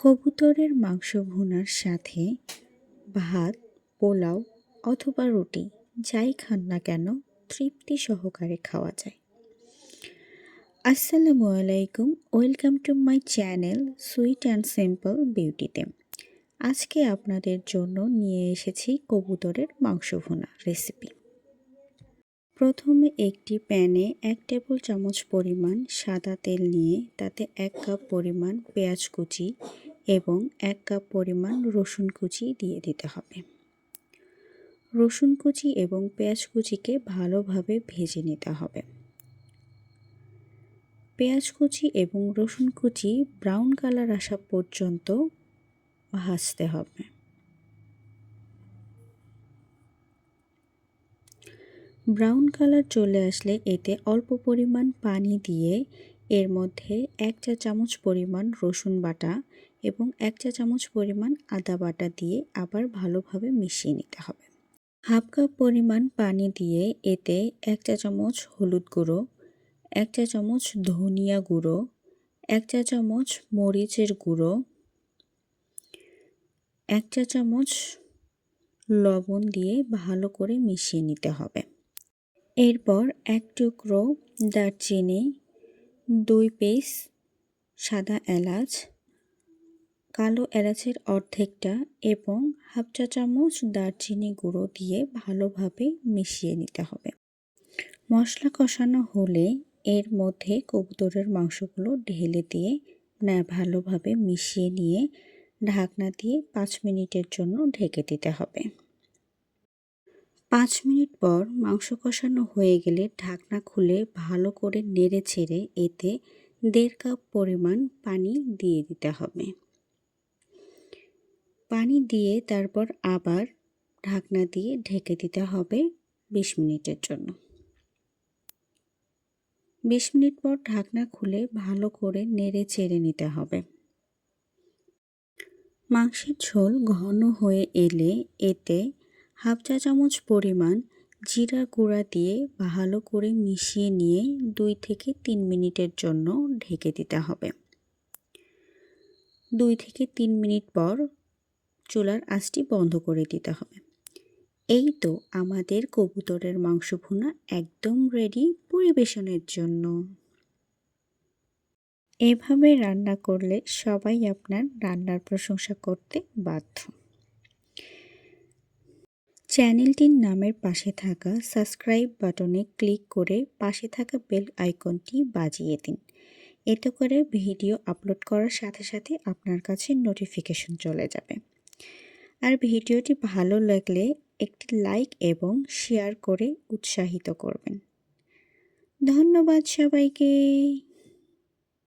কবুতরের মাংস ভুনার সাথে ভাত, পোলাও অথবা রুটি যাই খান না কেন তৃপ্তি সহকারে খাওয়া যায়। আসসালামু আলাইকুম, welcome to my channel sweet and simple বিউটিতে। আজকে আপনাদের জন্য নিয়ে এসেছি কবুতরের মাংস ভুনা রেসিপি। প্রথমে একটি প্যানে 1 টেবিল চামচ পরিমাণ সাদা তেল নিয়ে তাতে 1 কাপ পরিমাণ পেঁয়াজ কুচি এবং 1 কাপ পরিমাণ রসুন কুচি দিয়ে দিতে হবে। রসুন কুচি এবং পেঁয়াজ কুচিকে ভালোভাবে ভেজে নিতে হবে। পেঁয়াজ কুচি এবং রসুন কুচি ব্রাউন কালার আসা পর্যন্ত ভাজতে হবে। ব্রাউন কালার চলে আসলে এতে অল্প পরিমাণ পানি দিয়ে এর মধ্যে 1 চা চামচ পরিমাণ রসুন বাটা এবং 1 চা চামচ পরিমাণ আদা বাটা দিয়ে আবার ভালোভাবে মিশিয়ে নিতে হবে। হাফ কাপ পরিমাণ পানি দিয়ে এতে 1 চা চামচ হলুদ গুঁড়ো, 1 চা চামচ ধনিয়া গুঁড়ো, 1 চা চামচ মরিচের গুঁড়ো, 1 চা চামচ লবণ দিয়ে ভালো করে মিশিয়ে নিতে হবে। এরপর 1 টুকরো দারচিনি, 2 পিস সাদা এলাচ, কালো এলাচের অর্ধেকটা এবং হাফ চা চামচ দারচিনি গুঁড়ো দিয়ে ভালোভাবে মিশিয়ে নিতে হবে। মশলা কষানো হলে এর মধ্যে কবুতরের মাংসগুলো ঢেলে দিয়ে ভালোভাবে মিশিয়ে নিয়ে ঢাকনা দিয়ে 5 মিনিটের জন্য ঢেকে দিতে হবে। 5 মিনিট পর মাংস কষানো হয়ে গেলে ঢাকনা খুলে ভালো করে নেড়ে ছেড়ে এতে 1.5 কাপ পরিমাণ পানি দিয়ে দিতে হবে। পানি দিয়ে তারপর আবার ঢাকনা দিয়ে ঢেকে দিতে হবে 20 মিনিটের জন্য। 20 মিনিট পর ঢাকনা খুলে ভালো করে নেড়ে চেড়ে নিতে হবে। মাংসের ঝোল ঘন হয়ে এলে এতে হাফ চা চামচ পরিমাণ জিরা গুঁড়া দিয়ে ভালো করে মিশিয়ে নিয়ে 2 থেকে 3 মিনিটের জন্য ঢেকে দিতে হবে। 2 থেকে 3 মিনিট পর চুলার আঁচটি বন্ধ করে দিতে হবে। এই তো আমাদের কবুতরের মাংস ভুনা একদম রেডি পরিবেশনের জন্য। এভাবে রান্না করলে সবাই আপনার রান্নার প্রশংসা করতে বাধ্য। চ্যানেলটির নামের পাশে থাকা সাবস্ক্রাইব বাটনে ক্লিক করে পাশে থাকা বেল আইকনটি বাজিয়ে দিন। এতে করে ভিডিও আপলোড করার সাথে সাথে আপনার কাছে নোটিফিকেশন চলে যাবে। আর ভিডিওটি ভালো লাগলে একটি লাইক এবং শেয়ার করে উৎসাহিত করবেন। ধন্যবাদ সবাইকে।